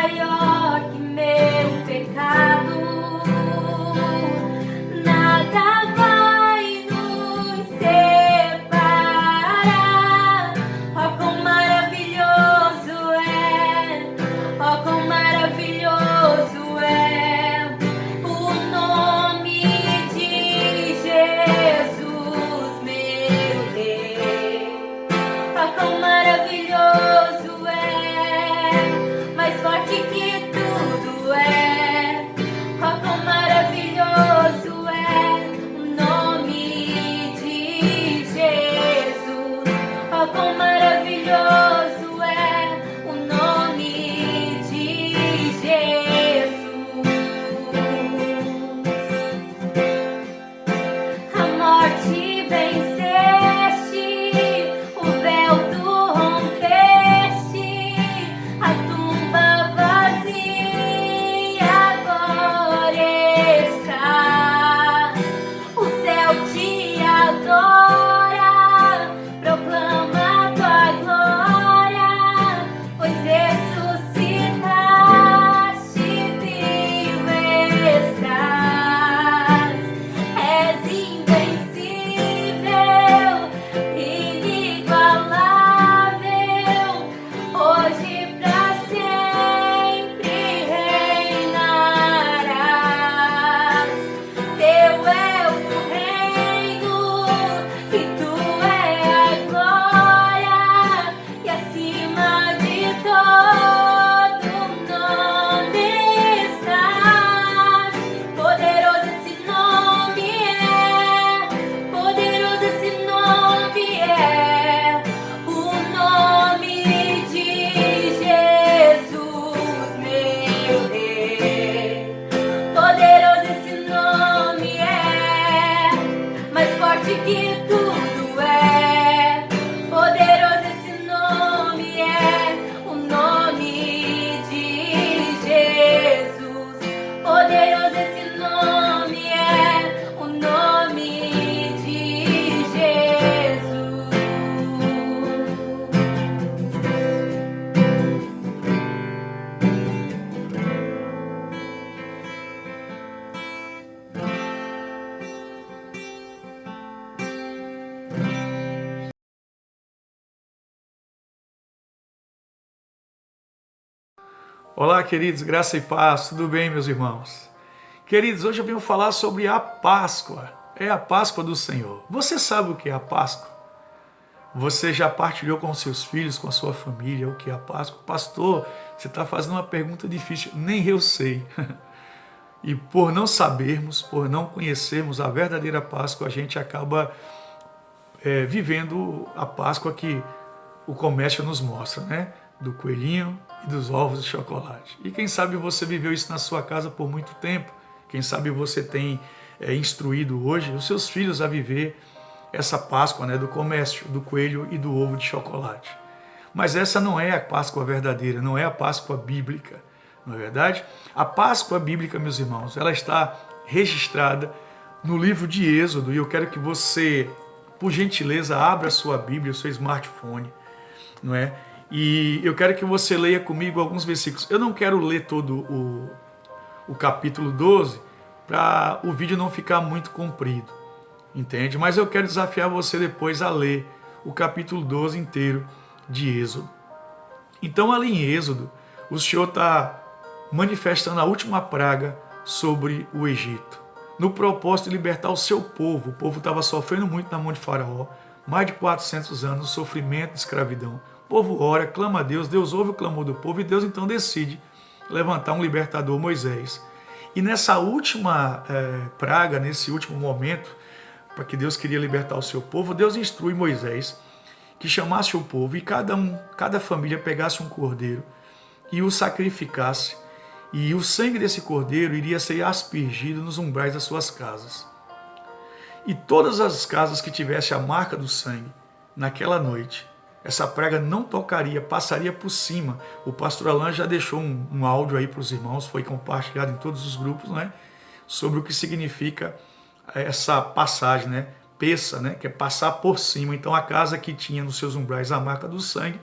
maior que meu pecado. Nada vai nos separar. Oh, quão maravilhoso é! Oh, quão maravilhoso é o nome de Jesus, meu Rei. Oh, quão maravilhoso é, mais forte que tudo é. Oh, quão maravilhoso é o nome de Jesus. Oh, quão maravilhoso é o nome de Jesus. A morte venceste, o véu tu rompeste, a tumba vazia agora está. O céu te adora, proclama tua glória, pois ressuscitaste, vivo estás. És invencível, inigualável, hoje pra sempre reinarás. Teu é o reino, e tu é a glória, e acima de todo nome estás. Poderoso esse nome é, poderoso esse nome é, o nome de Jesus, meu Rei. Poderoso esse nome é, mais forte que tudo é. Poderoso esse nome é, o nome de Jesus. Poderoso esse nome é, o nome de Jesus. Olá, queridos, graça e paz, tudo bem, meus irmãos? Queridos, hoje eu venho falar sobre a Páscoa, é a Páscoa do Senhor. Você sabe o que é a Páscoa? Você já partilhou com seus filhos, com a sua família, o que é a Páscoa? Pastor, você está fazendo uma pergunta difícil, nem eu sei. E por não sabermos, por não conhecermos a verdadeira Páscoa, a gente acaba vivendo a Páscoa que o comércio nos mostra, né? Do coelhinho e dos ovos de chocolate. E quem sabe você viveu isso na sua casa por muito tempo. Quem sabe você tem instruído hoje os seus filhos a viver essa Páscoa, né, do comércio, do coelho e do ovo de chocolate. Mas essa não é a Páscoa verdadeira, não é a Páscoa bíblica, não é verdade? A Páscoa bíblica, meus irmãos, ela está registrada no livro de Êxodo, e eu quero que você, por gentileza, abra a sua Bíblia, o seu smartphone, não é? E eu quero que você leia comigo alguns versículos. Eu não quero ler todo o capítulo 12 para o vídeo não ficar muito comprido, entende? Mas eu quero desafiar você depois a ler o capítulo 12 inteiro de Êxodo. Então, ali em Êxodo, o Senhor está manifestando a última praga sobre o Egito, no propósito de libertar o seu povo. O povo estava sofrendo muito na mão de Faraó, mais de 400 anos de sofrimento, de escravidão. O povo ora, clama a Deus, Deus ouve o clamor do povo e Deus então decide levantar um libertador, Moisés. E nessa última praga, nesse último momento, para que Deus queria libertar o seu povo, Deus instrui Moisés que chamasse o povo e cada família pegasse um cordeiro e o sacrificasse, e o sangue desse cordeiro iria ser aspergido nos umbrais das suas casas. E todas as casas que tivessem a marca do sangue, naquela noite, essa praga não tocaria, passaria por cima. O pastor Alain já deixou um áudio aí para os irmãos, foi compartilhado em todos os grupos, né, sobre o que significa essa passagem, né, peça, né, que é passar por cima. Então a casa que tinha nos seus umbrais a marca do sangue,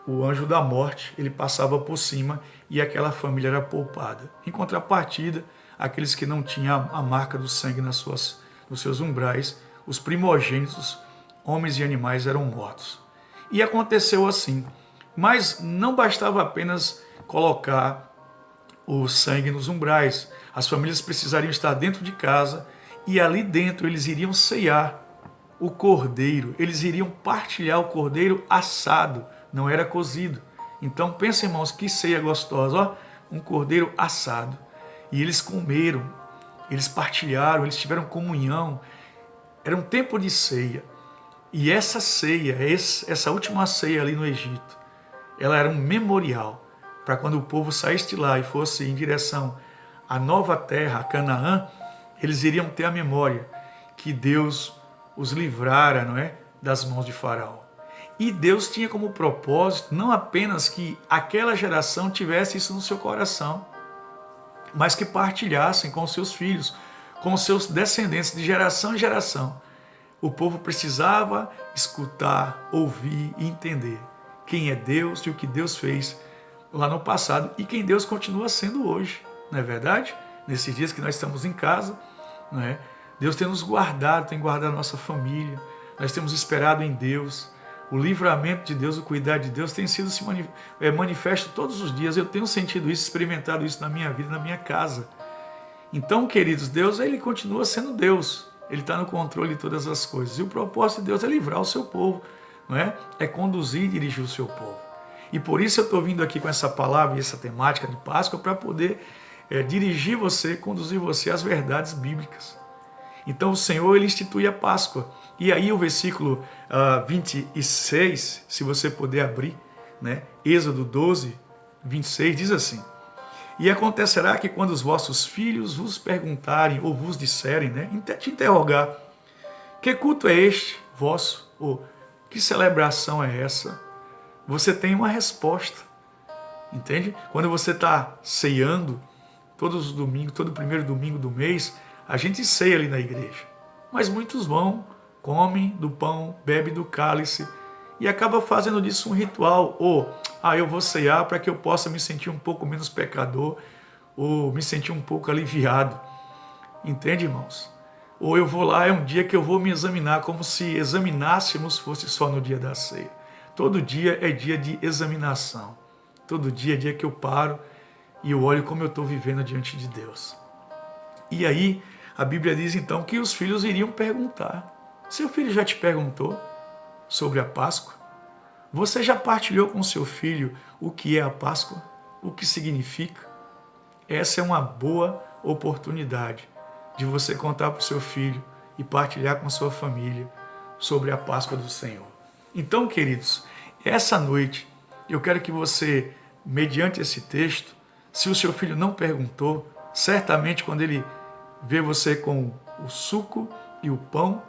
o anjo da morte, ele passava por cima e aquela família era poupada. Em contrapartida, aqueles que não tinham a marca do sangue nos seus umbrais, os primogênitos, homens e animais, eram mortos. E aconteceu assim. Mas não bastava apenas colocar o sangue nos umbrais. As famílias precisariam estar dentro de casa e ali dentro eles iriam ceiar o cordeiro. Eles iriam partilhar o cordeiro assado, não era cozido. Então pensa, irmãos, que ceia gostosa, ó, um cordeiro assado. E eles comeram, eles partilharam, eles tiveram comunhão. Era um tempo de ceia. E essa ceia, essa última ceia ali no Egito, ela era um memorial para quando o povo saísse de lá e fosse em direção à nova terra, a Canaã, eles iriam ter a memória que Deus os livrara, não é, das mãos de Faraó. E Deus tinha como propósito não apenas que aquela geração tivesse isso no seu coração, mas que partilhassem com seus filhos, com seus descendentes de geração em geração. O povo precisava escutar, ouvir e entender quem é Deus e o que Deus fez lá no passado e quem Deus continua sendo hoje, não é verdade? Nesses dias que nós estamos em casa, não é? Deus tem nos guardado, tem guardado a nossa família, nós temos esperado em Deus. O livramento de Deus, o cuidado de Deus tem sido manifesto todos os dias. Eu tenho sentido isso, experimentado isso na minha vida, na minha casa. Então, queridos, Deus, ele continua sendo Deus. Ele está no controle de todas as coisas. E o propósito de Deus é livrar o seu povo, não é? É conduzir e dirigir o seu povo. E por isso eu estou vindo aqui com essa palavra e essa temática de Páscoa para poder dirigir você, conduzir você às verdades bíblicas. Então o Senhor, ele institui a Páscoa. E aí o versículo 26, se você puder abrir, né? Êxodo 12, 26, diz assim: E acontecerá que quando os vossos filhos vos perguntarem ou vos disserem, né, te interrogar, que culto é este vosso? Ou que celebração é essa? Você tem uma resposta, entende? Quando você está ceando, todos os domingos, todo primeiro domingo do mês, a gente ceia ali na igreja. Mas muitos vão, comem do pão, bebem do cálice e acaba fazendo disso um ritual. Ou, eu vou ceiar para que eu possa me sentir um pouco menos pecador, ou me sentir um pouco aliviado. Entende, irmãos? Ou eu vou lá, é um dia que eu vou me examinar, como se examinássemos fosse só no dia da ceia. Todo dia é dia de examinação. Todo dia é dia que eu paro e eu olho como eu estou vivendo diante de Deus. E aí, a Bíblia diz então que os filhos iriam perguntar. Seu filho já te perguntou sobre a Páscoa? Você já partilhou com seu filho o que é a Páscoa? O que significa? Essa é uma boa oportunidade de você contar para o seu filho e partilhar com a sua família sobre a Páscoa do Senhor. Então, queridos, essa noite eu quero que você, mediante esse texto, se o seu filho não perguntou, certamente quando ele vê você com o suco e o pão,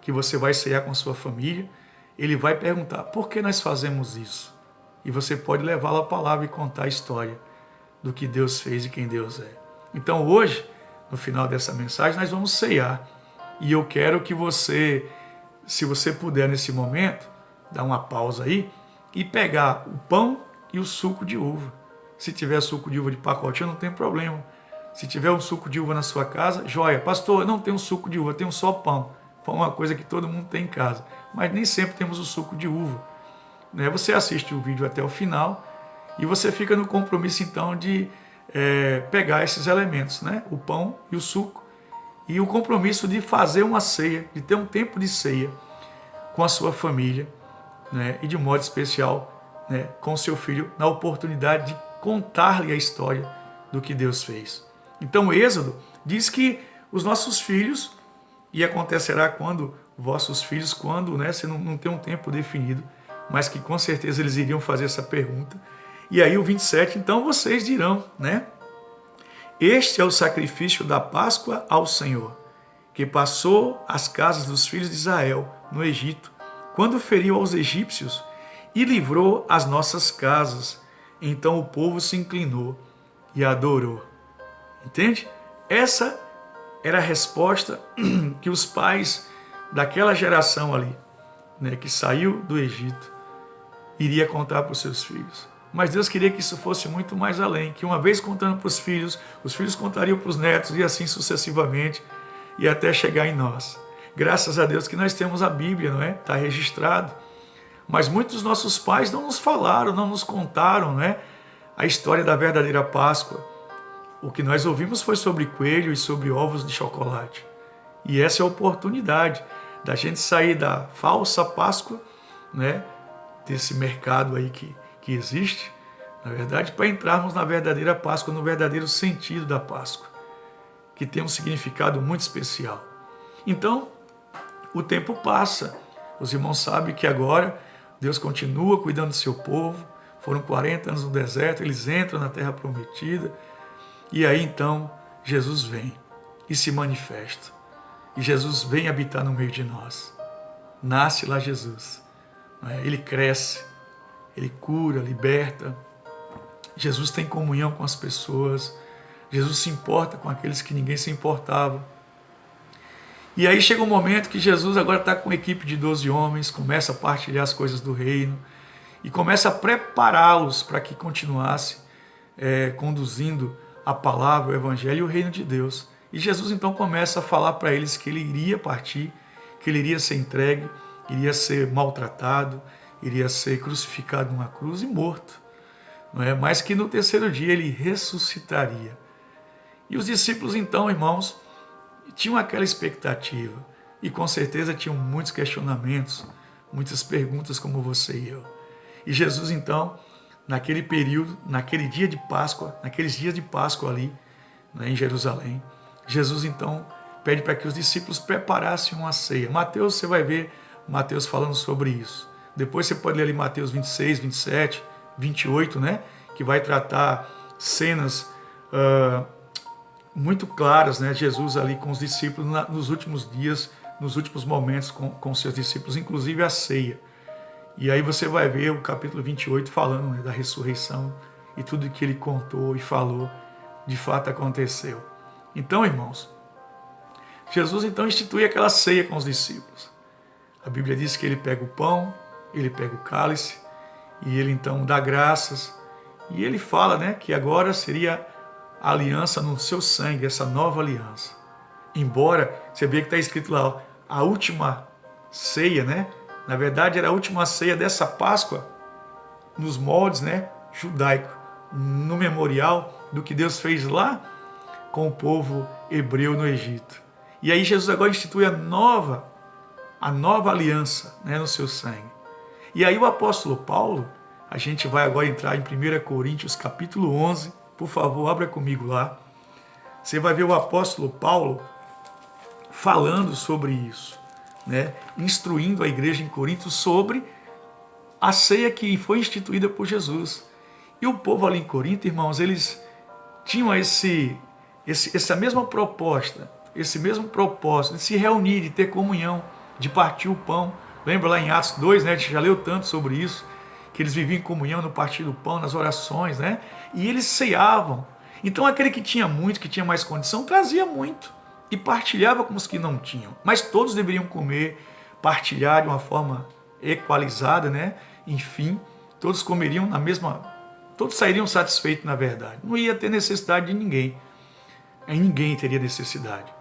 que você vai cear com a sua família, ele vai perguntar, por que nós fazemos isso? E você pode levá-lo à palavra e contar a história do que Deus fez e quem Deus é. Então hoje, no final dessa mensagem, nós vamos ceiar. E eu quero que você, se você puder nesse momento, dar uma pausa aí e pegar o pão e o suco de uva. Se tiver suco de uva de pacotinho, não tem problema. Se tiver um suco de uva na sua casa, joia. Pastor, eu não tenho suco de uva, eu tenho só pão. Pão é uma coisa que todo mundo tem em casa. Mas nem sempre temos o suco de uva. Você assiste o vídeo até o final e você fica no compromisso então de pegar esses elementos, né? O pão e o suco, e o compromisso de fazer uma ceia, de ter um tempo de ceia com a sua família, né? E de modo especial, né, com o seu filho, na oportunidade de contar-lhe a história do que Deus fez. Então o Êxodo diz que os nossos filhos, e acontecerá quando vossos filhos, quando, né, você não tem um tempo definido, mas que com certeza eles iriam fazer essa pergunta. E aí o 27, então vocês dirão, né? Este é o sacrifício da Páscoa ao Senhor, que passou às casas dos filhos de Israel no Egito, quando feriu aos egípcios e livrou as nossas casas. Então o povo se inclinou e adorou. Entende? Essa era a resposta que os pais daquela geração ali, né, que saiu do Egito, iria contar para os seus filhos. Mas Deus queria que isso fosse muito mais além, que uma vez contando para os filhos contariam para os netos e assim sucessivamente, e até chegar em nós. Graças a Deus que nós temos a Bíblia, não é? Está registrado. Mas muitos dos nossos pais não nos falaram, não nos contaram, não é? A história da verdadeira Páscoa. O que nós ouvimos foi sobre coelho e sobre ovos de chocolate. E essa é a oportunidade da gente sair da falsa Páscoa, né? Desse mercado aí que existe, na verdade, para entrarmos na verdadeira Páscoa, no verdadeiro sentido da Páscoa, que tem um significado muito especial. Então, o tempo passa. Os irmãos sabem que agora Deus continua cuidando do seu povo. Foram 40 anos no deserto, eles entram na terra prometida. E aí então Jesus vem e se manifesta. E Jesus vem habitar no meio de nós. Nasce lá Jesus. Ele cresce, ele cura, liberta. Jesus tem comunhão com as pessoas. Jesus se importa com aqueles que ninguém se importava. E aí chega um momento que Jesus agora está com uma equipe de 12 homens, começa a partilhar as coisas do reino e começa a prepará-los para que continuasse conduzindo a palavra, o evangelho e o reino de Deus. E Jesus então começa a falar para eles que ele iria partir, que ele iria ser entregue, iria ser maltratado, iria ser crucificado numa cruz e morto, não é? Mas que no terceiro dia ele ressuscitaria. E os discípulos então, irmãos, tinham aquela expectativa e com certeza tinham muitos questionamentos, muitas perguntas como você e eu. E Jesus então, naquele período, naquele dia de Páscoa, naqueles dias de Páscoa ali, né, em Jerusalém, Jesus então pede para que os discípulos preparassem uma ceia. Mateus, você vai ver Mateus falando sobre isso. Depois você pode ler ali Mateus 26, 27, 28, né, que vai tratar cenas muito claras, né? Jesus ali com os discípulos nos últimos dias, nos últimos momentos com seus discípulos, inclusive a ceia. E aí você vai ver o capítulo 28 falando, né, da ressurreição e tudo que ele contou e falou, de fato aconteceu. Então, irmãos, Jesus então institui aquela ceia com os discípulos. A Bíblia diz que ele pega o pão, ele pega o cálice e ele então dá graças e ele fala, né, que agora seria a aliança no seu sangue, essa nova aliança. Embora, você vê que está escrito lá, ó, a última ceia, né? Na verdade, era a última ceia dessa Páscoa nos moldes, né, judaico, no memorial do que Deus fez lá com o povo hebreu no Egito. E aí Jesus agora institui a nova aliança, né, no seu sangue. E aí o apóstolo Paulo, a gente vai agora entrar em 1 Coríntios capítulo 11, por favor, abra comigo lá. Você vai ver o apóstolo Paulo falando sobre isso, né? Instruindo a igreja em Corinto sobre a ceia que foi instituída por Jesus. E o povo ali em Corinto, irmãos, eles tinham essa mesma proposta, esse mesmo propósito de se reunir, de ter comunhão, de partir o pão. Lembra lá em Atos 2, né? A gente já leu tanto sobre isso, que eles viviam em comunhão no partir do pão, nas orações, né? E eles ceavam. Então aquele que tinha muito, que tinha mais condição, trazia muito e partilhava com os que não tinham. Mas todos deveriam comer, partilhar de uma forma equalizada, né? Enfim, todos comeriam na mesma... Todos sairiam satisfeitos, na verdade. Não ia ter necessidade de ninguém. Ninguém teria necessidade.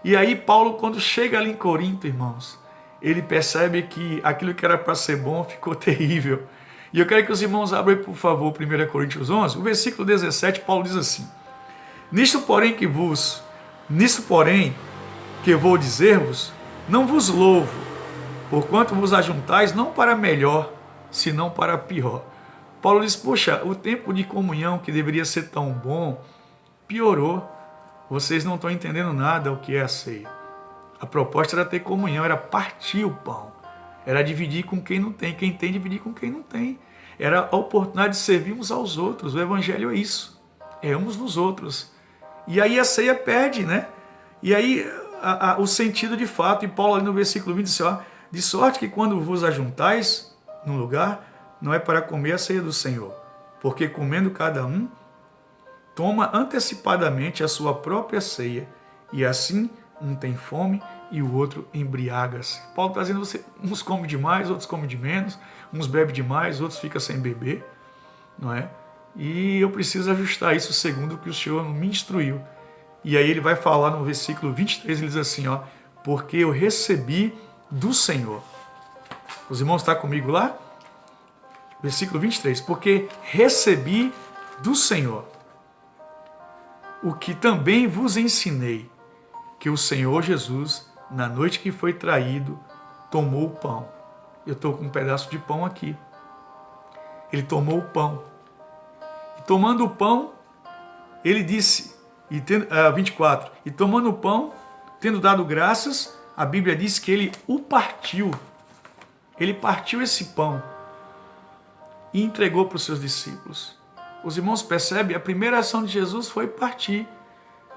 E aí Paulo, quando chega ali em Corinto, irmãos, ele percebe que aquilo que era para ser bom ficou terrível. E eu quero que os irmãos abram, por favor, 1 Coríntios 11, o versículo 17, Paulo diz assim: Nisto, porém, que vou dizer-vos, não vos louvo, porquanto vos ajuntais não para melhor, senão para pior. Paulo diz, poxa, o tempo de comunhão que deveria ser tão bom, piorou. Vocês não estão entendendo nada o que é a ceia. A proposta era ter comunhão, era partir o pão. Era dividir com quem não tem. Quem tem, dividir com quem não tem. Era a oportunidade de servir uns aos outros. O evangelho é isso. É uns nos outros. E aí a ceia perde, né? E aí o sentido de fato. E Paulo ali no versículo 20 diz, ó, de sorte que quando vos ajuntais num lugar, não é para comer a ceia do Senhor. Porque comendo cada um, toma antecipadamente a sua própria ceia. E assim um tem fome e o outro embriaga-se. Paulo está dizendo, uns comem demais, outros comem de menos, uns bebem demais, outros ficam sem beber, não é? E eu preciso ajustar isso segundo o que o Senhor me instruiu. E aí ele vai falar no versículo 23, ele diz assim, ó, porque eu recebi do Senhor. Os irmãos estão comigo lá? Versículo 23, porque recebi do Senhor o que também vos ensinei, que o Senhor Jesus, na noite que foi traído, tomou o pão. Eu estou com um pedaço de pão aqui. Ele tomou o pão. E tomando o pão, ele disse, 24, e tomando o pão, tendo dado graças, a Bíblia diz que ele o partiu. Ele partiu esse pão e entregou para os seus discípulos. Os irmãos percebem? A primeira ação de Jesus foi partir.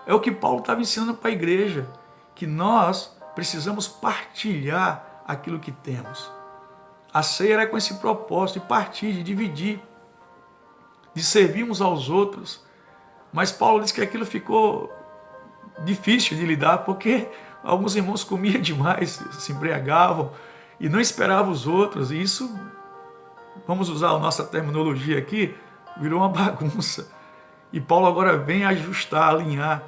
É o que Paulo estava ensinando para a igreja, que nós precisamos partilhar aquilo que temos. A ceia era com esse propósito de partir, de dividir, de servirmos aos outros. Mas Paulo diz que aquilo ficou difícil de lidar, porque alguns irmãos comiam demais, se embriagavam e não esperavam os outros. E isso, vamos usar a nossa terminologia aqui, virou uma bagunça. E Paulo agora vem ajustar, alinhar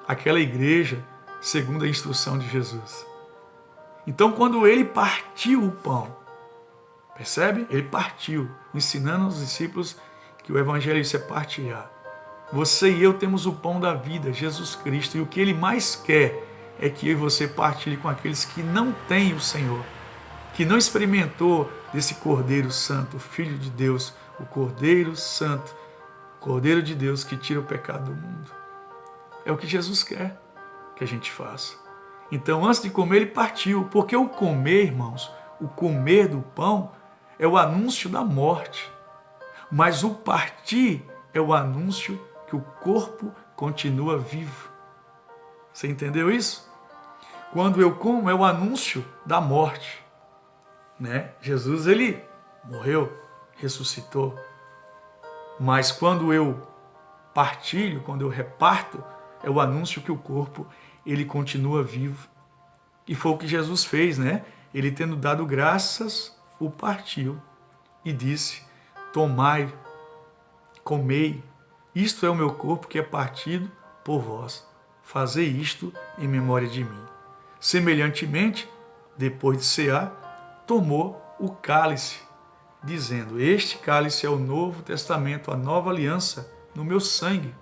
aquela igreja segundo a instrução de Jesus. Então, quando ele partiu o pão, percebe? Ele partiu, ensinando aos discípulos que o evangelho é partilhar. Você e eu temos o pão da vida, Jesus Cristo, e o que ele mais quer é que eu e você partilhe com aqueles que não têm o Senhor, que não experimentou desse Cordeiro Santo, o Filho de Deus, o Cordeiro Santo, o Cordeiro de Deus que tira o pecado do mundo. É o que Jesus quer que a gente faça. Então, antes de comer, ele partiu, porque o comer, irmãos, o comer do pão é o anúncio da morte, mas o partir é o anúncio que o corpo continua vivo. Você entendeu isso? Quando eu como, é o anúncio da morte, né? Jesus, ele morreu, ressuscitou, mas quando eu partilho, quando eu reparto, é o anúncio que o corpo, ele continua vivo. E foi o que Jesus fez, né? Ele, tendo dado graças, o partiu e disse, tomai, comei, isto é o meu corpo que é partido por vós. Fazei isto em memória de mim. Semelhantemente, depois de cear, tomou o cálice, dizendo, este cálice é o novo testamento, a nova aliança no meu sangue.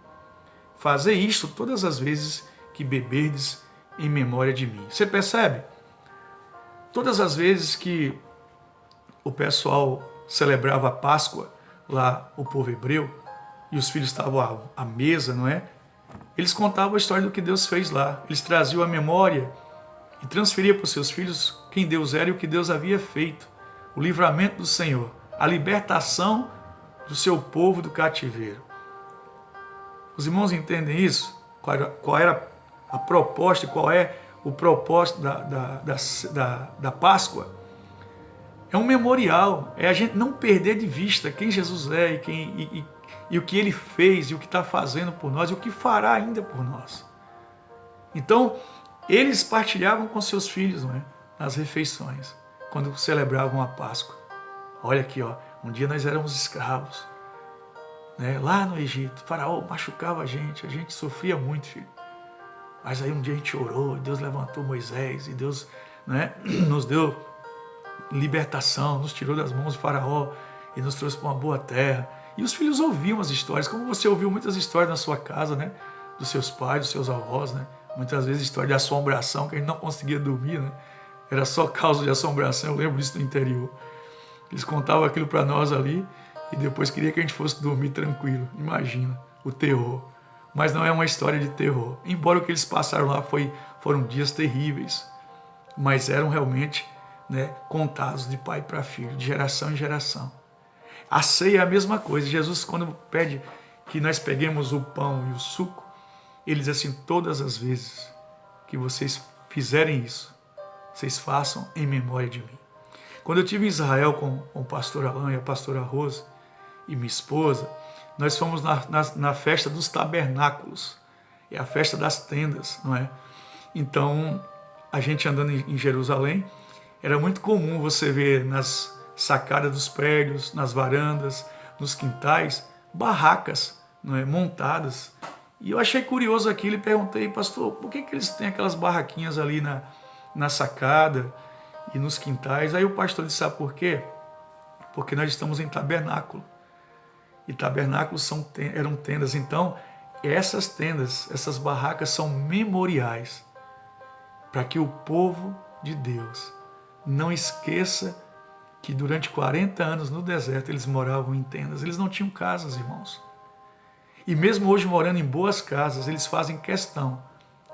Fazei isto todas as vezes que beberdes em memória de mim. Você percebe? Todas as vezes que o pessoal celebrava a Páscoa, lá o povo hebreu, e os filhos estavam à mesa, não é? Eles contavam a história do que Deus fez lá. Eles traziam a memória e transferiam para os seus filhos quem Deus era e o que Deus havia feito. O livramento do Senhor, a libertação do seu povo do cativeiro. Os irmãos entendem isso? Qual era a proposta, qual é o propósito da Páscoa? É um memorial, é a gente não perder de vista quem Jesus é e o que ele fez e o que está fazendo por nós e o que fará ainda por nós. Então, eles partilhavam com seus filhos, não é? Nas refeições, quando celebravam a Páscoa. Olha aqui, ó, um dia nós éramos escravos, né? Lá no Egito, o faraó machucava a gente sofria muito, filho. Mas aí um dia a gente orou, Deus levantou Moisés e Deus, né, nos deu libertação, nos tirou das mãos do faraó e nos trouxe para uma boa terra. E os filhos ouviam as histórias, como você ouviu muitas histórias na sua casa, né? Dos seus pais, dos seus avós, né? Muitas vezes história de assombração, que a gente não conseguia dormir, né? Era só causa de assombração, eu lembro disso no interior. Eles contavam aquilo para nós ali e depois queria que a gente fosse dormir tranquilo. Imagina o terror. Mas não é uma história de terror. Embora o que eles passaram lá foram dias terríveis, mas eram realmente, né, contados de pai para filho, de geração em geração. A ceia é a mesma coisa. Jesus, quando pede que nós peguemos o pão e o suco, ele diz assim, todas as vezes que vocês fizerem isso, vocês façam em memória de mim. Quando eu estive em Israel com o pastor Alain e a pastora Rose e minha esposa, nós fomos na festa dos tabernáculos, é a festa das tendas, não é? Então, a gente andando em Jerusalém, era muito comum você ver nas sacadas dos prédios, nas varandas, nos quintais, barracas, não é, montadas. E eu achei curioso aquilo e perguntei, pastor, por que eles têm aquelas barraquinhas ali na sacada e nos quintais? Aí o pastor disse, sabe por quê? Porque nós estamos em tabernáculo. E tabernáculos eram tendas. Então, essas tendas, essas barracas são memoriais para que o povo de Deus não esqueça que durante 40 anos no deserto eles moravam em tendas. Eles não tinham casas, irmãos. E mesmo hoje morando em boas casas, eles fazem questão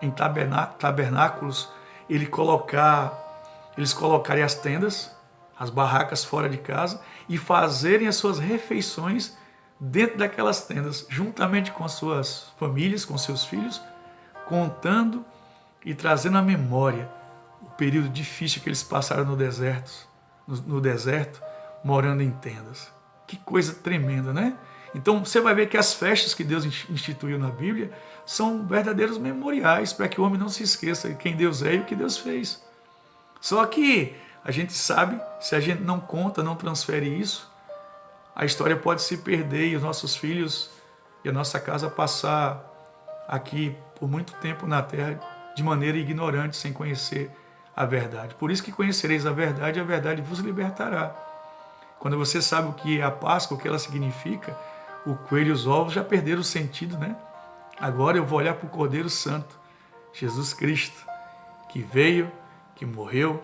em tabernáculos eles colocarem as tendas, as barracas fora de casa e fazerem as suas refeições dentro daquelas tendas, juntamente com as suas famílias, com seus filhos, contando e trazendo à memória o período difícil que eles passaram no deserto, morando em tendas. Que coisa tremenda, né? Então você vai ver que as festas que Deus instituiu na Bíblia são verdadeiros memoriais para que o homem não se esqueça de quem Deus é e o que Deus fez. Só que a gente sabe, se a gente não conta, não transfere isso, a história pode se perder e os nossos filhos e a nossa casa passar aqui por muito tempo na terra de maneira ignorante, sem conhecer a verdade. Por isso que conhecereis a verdade vos libertará. Quando você sabe o que é a Páscoa, o que ela significa, o coelho e os ovos já perderam o sentido, né? Agora eu vou olhar para o Cordeiro Santo, Jesus Cristo, que veio, que morreu,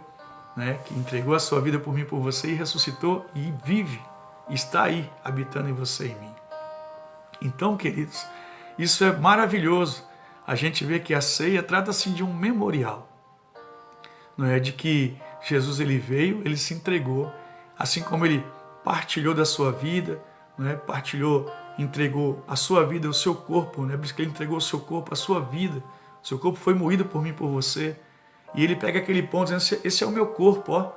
né? Que entregou a sua vida por mim e por você e ressuscitou e vive, está aí, habitando em você e em mim. Então, queridos, isso é maravilhoso. A gente vê que a ceia trata-se de um memorial. Não é de que Jesus ele veio, ele se entregou, assim como ele partilhou da sua vida, não é? Partilhou, entregou a sua vida, o seu corpo, né? Por isso que ele entregou o seu corpo, a sua vida. O seu corpo foi moído por mim e por você. E ele pega aquele pão dizendo, esse é o meu corpo, ó.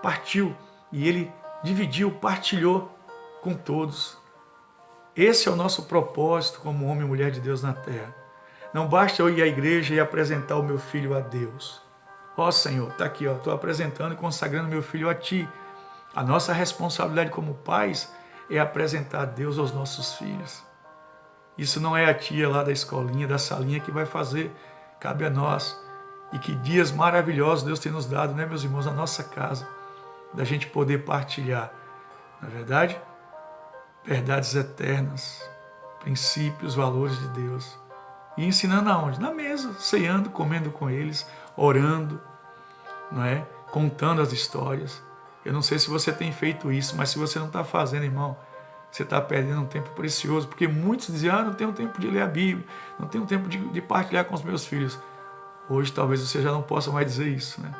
Partiu. E ele dividiu, partilhou com todos. Esse é o nosso propósito como homem e mulher de Deus na terra. Não basta eu ir à igreja e apresentar o meu filho a Deus. Ó Senhor, está aqui, estou apresentando e consagrando meu filho a Ti. A nossa responsabilidade como pais é apresentar a Deus aos nossos filhos. Isso não é a tia lá da escolinha, da salinha que vai fazer, cabe a nós. E que dias maravilhosos Deus tem nos dado, né, meus irmãos, na nossa casa, da gente poder partilhar, não é verdade? Verdades eternas, princípios, valores de Deus. E ensinando aonde? Na mesa, ceando, comendo com eles, orando, não é? Contando as histórias. Eu não sei se você tem feito isso, mas se você não está fazendo, irmão, você está perdendo um tempo precioso, porque muitos dizem, não tenho tempo de ler a Bíblia, não tenho tempo de partilhar com os meus filhos. Hoje talvez você já não possa mais dizer isso, né?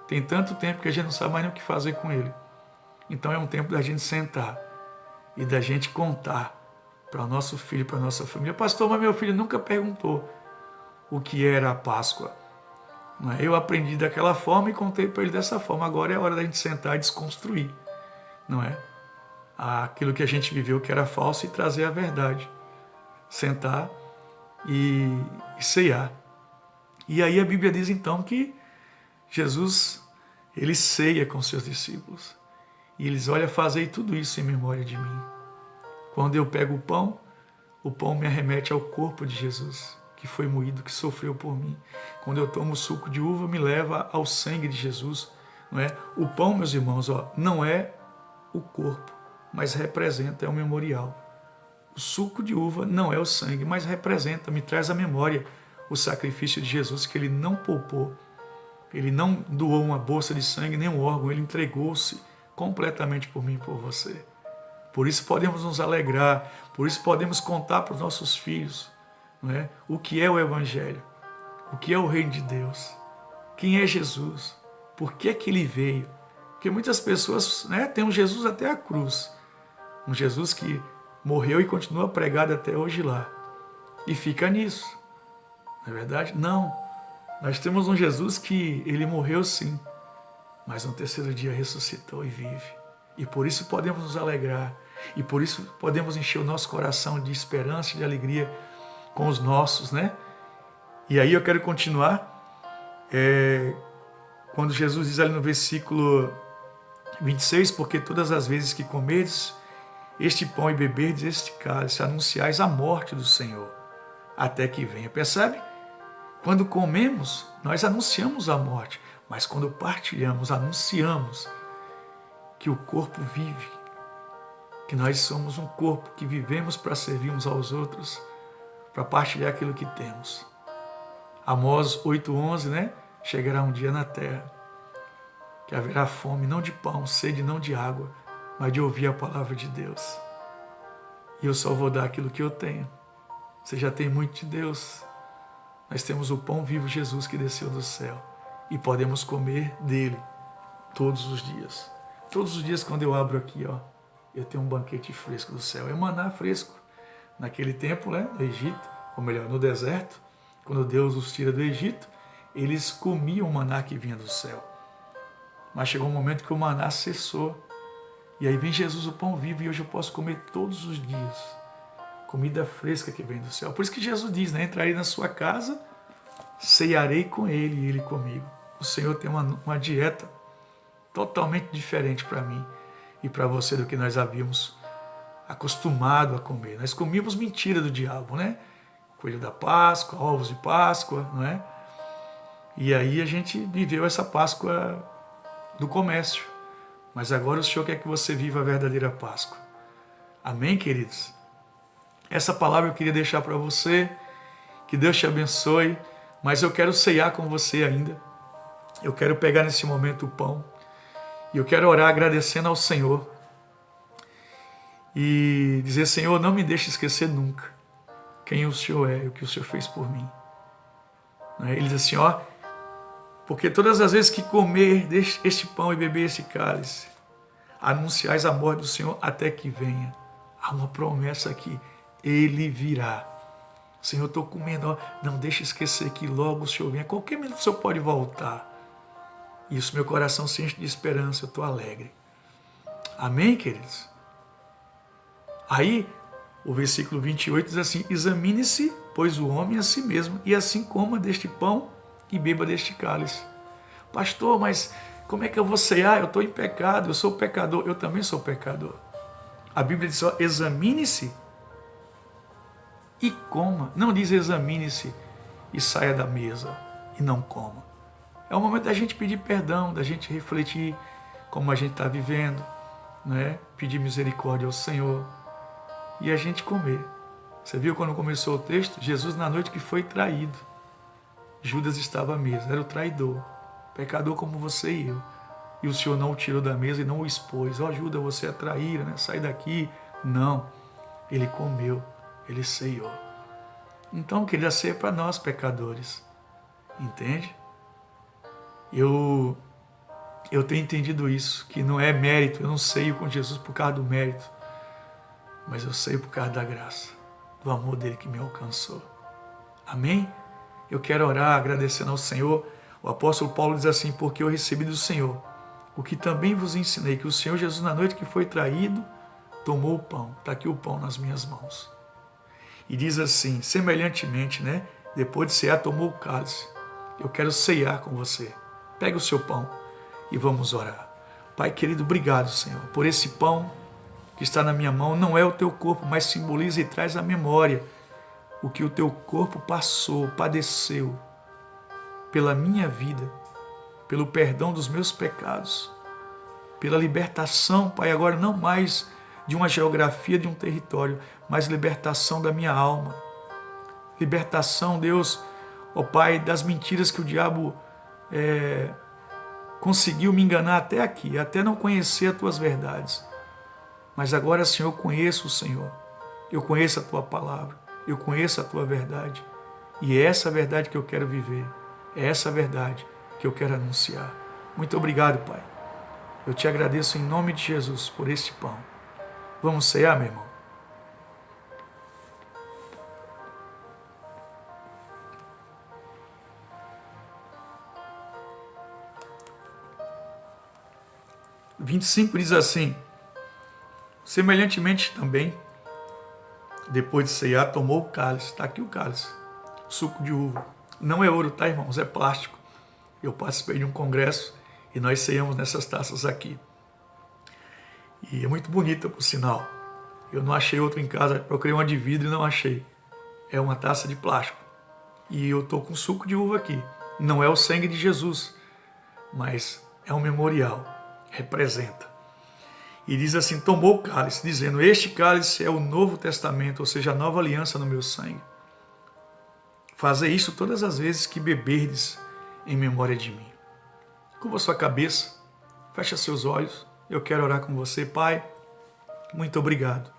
Tem tanto tempo que a gente não sabe mais nem o que fazer com ele. Então é um tempo da gente sentar e da gente contar para o nosso filho, para a nossa família. Pastor, mas meu filho nunca perguntou o que era a Páscoa. Eu aprendi daquela forma e contei para ele dessa forma. Agora é a hora da gente sentar e desconstruir, não é? Aquilo que a gente viveu que era falso e trazer a verdade. Sentar e ceiar. E aí a Bíblia diz então que Jesus, ele ceia com seus discípulos. E eles, olha, fazei tudo isso em memória de mim. Quando eu pego o pão me arremete ao corpo de Jesus, que foi moído, que sofreu por mim. Quando eu tomo o suco de uva, me leva ao sangue de Jesus. Não é? O pão, meus irmãos, não é o corpo, mas representa, é um memorial. O suco de uva não é o sangue, mas representa, me traz à memória o sacrifício de Jesus, que ele não poupou. Ele não doou uma bolsa de sangue, nem um órgão, ele entregou-se completamente por mim e por você. Por isso podemos nos alegrar, por isso podemos contar para os nossos filhos, não é? O que é o Evangelho, o que é o Reino de Deus, quem é Jesus, por que é que ele veio. Porque muitas pessoas, né, têm um Jesus até a cruz, um Jesus que morreu e continua pregado até hoje lá, e fica nisso, não é verdade? Não, nós temos um Jesus que ele morreu sim, mas no terceiro dia ressuscitou e vive. E por isso podemos nos alegrar. E por isso podemos encher o nosso coração de esperança e de alegria com os nossos, né? E aí eu quero continuar Quando Jesus diz ali no versículo 26, porque todas as vezes que comerdes este pão e beberdes este cálice, anunciais a morte do Senhor, até que venha. Percebe? Quando comemos, nós anunciamos a morte, mas quando partilhamos, anunciamos que o corpo vive, que nós somos um corpo, que vivemos para servir uns aos outros, para partilhar aquilo que temos. Amós 8:11, né? Chegará um dia na terra que haverá fome não de pão, sede não de água, mas de ouvir a palavra de Deus. E eu só vou dar aquilo que eu tenho. Você já tem muito de Deus. Nós temos o pão vivo Jesus que desceu do céu e podemos comer dele todos os dias. Todos os dias quando eu abro aqui, ó, eu tenho um banquete fresco do céu. É maná fresco. Naquele tempo, né, no Egito, ou melhor, no deserto, quando Deus os tira do Egito, eles comiam o maná que vinha do céu. Mas chegou um momento que o maná cessou. E aí vem Jesus, o pão vivo, e hoje eu posso comer todos os dias. Comida fresca que vem do céu. Por isso que Jesus diz, né? Entrarei na sua casa, ceiarei com ele e ele comigo. O Senhor tem uma dieta totalmente diferente para mim e para você do que nós havíamos acostumado a comer. Nós comíamos mentira do diabo, né? Coelho da Páscoa, ovos de Páscoa, não é? E aí a gente viveu essa Páscoa do comércio. Mas agora o Senhor quer que você viva a verdadeira Páscoa. Amém, queridos? Essa palavra eu queria deixar para você. Que Deus te abençoe. Mas eu quero ceiar com você ainda. Eu quero pegar nesse momento o pão. E eu quero orar agradecendo ao Senhor. E dizer, Senhor, não me deixe esquecer nunca quem o Senhor é e o que o Senhor fez por mim. Ele diz assim, ó, porque todas as vezes que comer este pão e beber esse cálice, anunciais a morte do Senhor até que venha. Há uma promessa aqui, Ele virá. Senhor, eu estou comendo, ó, não deixe esquecer que logo o Senhor vem. A qualquer minuto o Senhor pode voltar. Isso, meu coração se enche de esperança, eu estou alegre. Amém, queridos? Aí, o versículo 28 diz assim, examine-se, pois o homem a si mesmo, e assim coma deste pão e beba deste cálice. Pastor, mas como é que eu vou cear? Eu estou em pecado, eu sou pecador. Eu também sou pecador. A Bíblia diz, ó, examine-se e coma. Não diz examine-se e saia da mesa e não coma. É o momento da gente pedir perdão, da gente refletir como a gente está vivendo, né? Pedir misericórdia ao Senhor e a gente comer. Você viu quando começou o texto? Jesus na noite que foi traído. Judas estava à mesa, era o traidor, pecador como você e eu. E o Senhor não o tirou da mesa e não o expôs. Ó, Judas, você é traíra, né? Sai daqui. Não, ele comeu, ele ceiou. Então, queria ser para nós pecadores, entende? Eu tenho entendido isso, que não é mérito, eu não ceio com Jesus por causa do mérito, mas eu ceio por causa da graça, do amor dele que me alcançou. Amém? Eu quero orar agradecendo ao Senhor. O apóstolo Paulo diz assim, porque eu recebi do Senhor o que também vos ensinei, que o Senhor Jesus na noite que foi traído, tomou o pão. Está aqui o pão nas minhas mãos. E diz assim, semelhantemente, né? Depois de cear, tomou o cálice. Eu quero ceiar com você. Pega o seu pão e vamos orar. Pai querido, obrigado, Senhor, por esse pão que está na minha mão. Não é o teu corpo, mas simboliza e traz à memória o que o teu corpo passou, padeceu pela minha vida, pelo perdão dos meus pecados, pela libertação, Pai, agora não mais de uma geografia, de um território, mas libertação da minha alma. Libertação, Deus, ó Pai, das mentiras que o diabo conseguiu me enganar até aqui, até não conhecer as tuas verdades. Mas agora, Senhor, eu conheço o Senhor, eu conheço a tua palavra, eu conheço a tua verdade. E é essa verdade que eu quero viver, é essa verdade que eu quero anunciar. Muito obrigado, Pai. Eu te agradeço em nome de Jesus por este pão. Vamos cear, meu irmão? O 25 diz assim, semelhantemente também, depois de ceiar, tomou o cálice. Está aqui o cálice, suco de uva. Não é ouro, tá, irmãos? É plástico. Eu participei de um congresso e nós ceamos nessas taças aqui. E é muito bonita, por sinal. Eu não achei outra em casa, procurei uma de vidro e não achei. É uma taça de plástico. E eu estou com suco de uva aqui. Não é o sangue de Jesus, mas é um memorial, representa. E diz assim, tomou o cálice, dizendo, este cálice é o Novo Testamento, ou seja, a nova aliança no meu sangue. Fazei isto todas as vezes que beberdes em memória de mim. Curva sua cabeça, fecha seus olhos, eu quero orar com você. Pai, muito obrigado.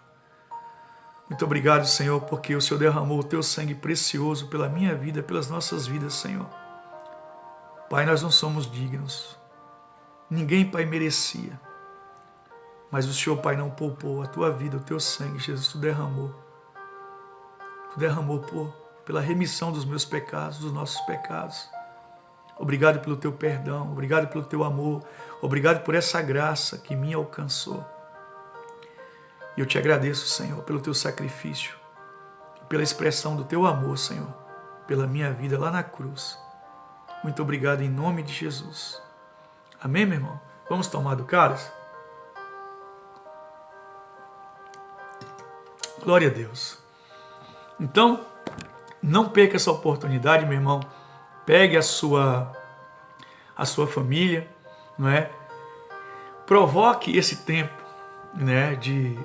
Muito obrigado, Senhor, porque o Senhor derramou o teu sangue precioso pela minha vida, pelas nossas vidas, Senhor. Pai, nós não somos dignos. Ninguém, Pai, merecia. Mas o Senhor, Pai, não poupou a tua vida, o teu sangue, Jesus, tu derramou. Tu derramou pela remissão dos meus pecados, dos nossos pecados. Obrigado pelo teu perdão, obrigado pelo teu amor, obrigado por essa graça que me alcançou. E eu te agradeço, Senhor, pelo teu sacrifício, pela expressão do teu amor, Senhor, pela minha vida lá na cruz. Muito obrigado em nome de Jesus. Amém, meu irmão? Vamos tomar do cálice? Glória a Deus. Então, não perca essa oportunidade, meu irmão. Pegue a sua família, não é? Provoque esse tempo, né, de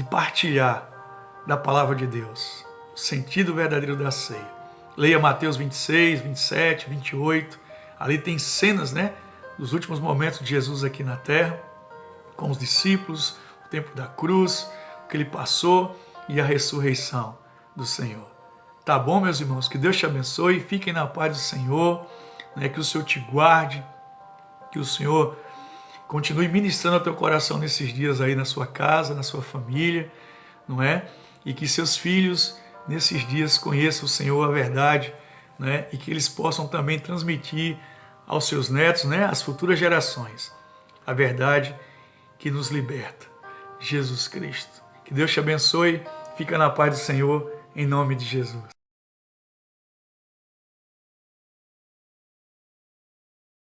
partilhar da palavra de Deus, o sentido verdadeiro da ceia. Leia Mateus 26, 27, 28. Ali tem cenas, né, dos últimos momentos de Jesus aqui na terra, com os discípulos, o tempo da cruz, o que ele passou e a ressurreição do Senhor. Tá bom, meus irmãos? Que Deus te abençoe. Fiquem na paz do Senhor, né? Que o Senhor te guarde, que o Senhor continue ministrando ao teu coração nesses dias aí na sua casa, na sua família, não é? E que seus filhos nesses dias conheçam o Senhor, a verdade, né? E que eles possam também transmitir aos seus netos, né? Às futuras gerações, a verdade que nos liberta, Jesus Cristo. Que Deus te abençoe. Fica na paz do Senhor, em nome de Jesus.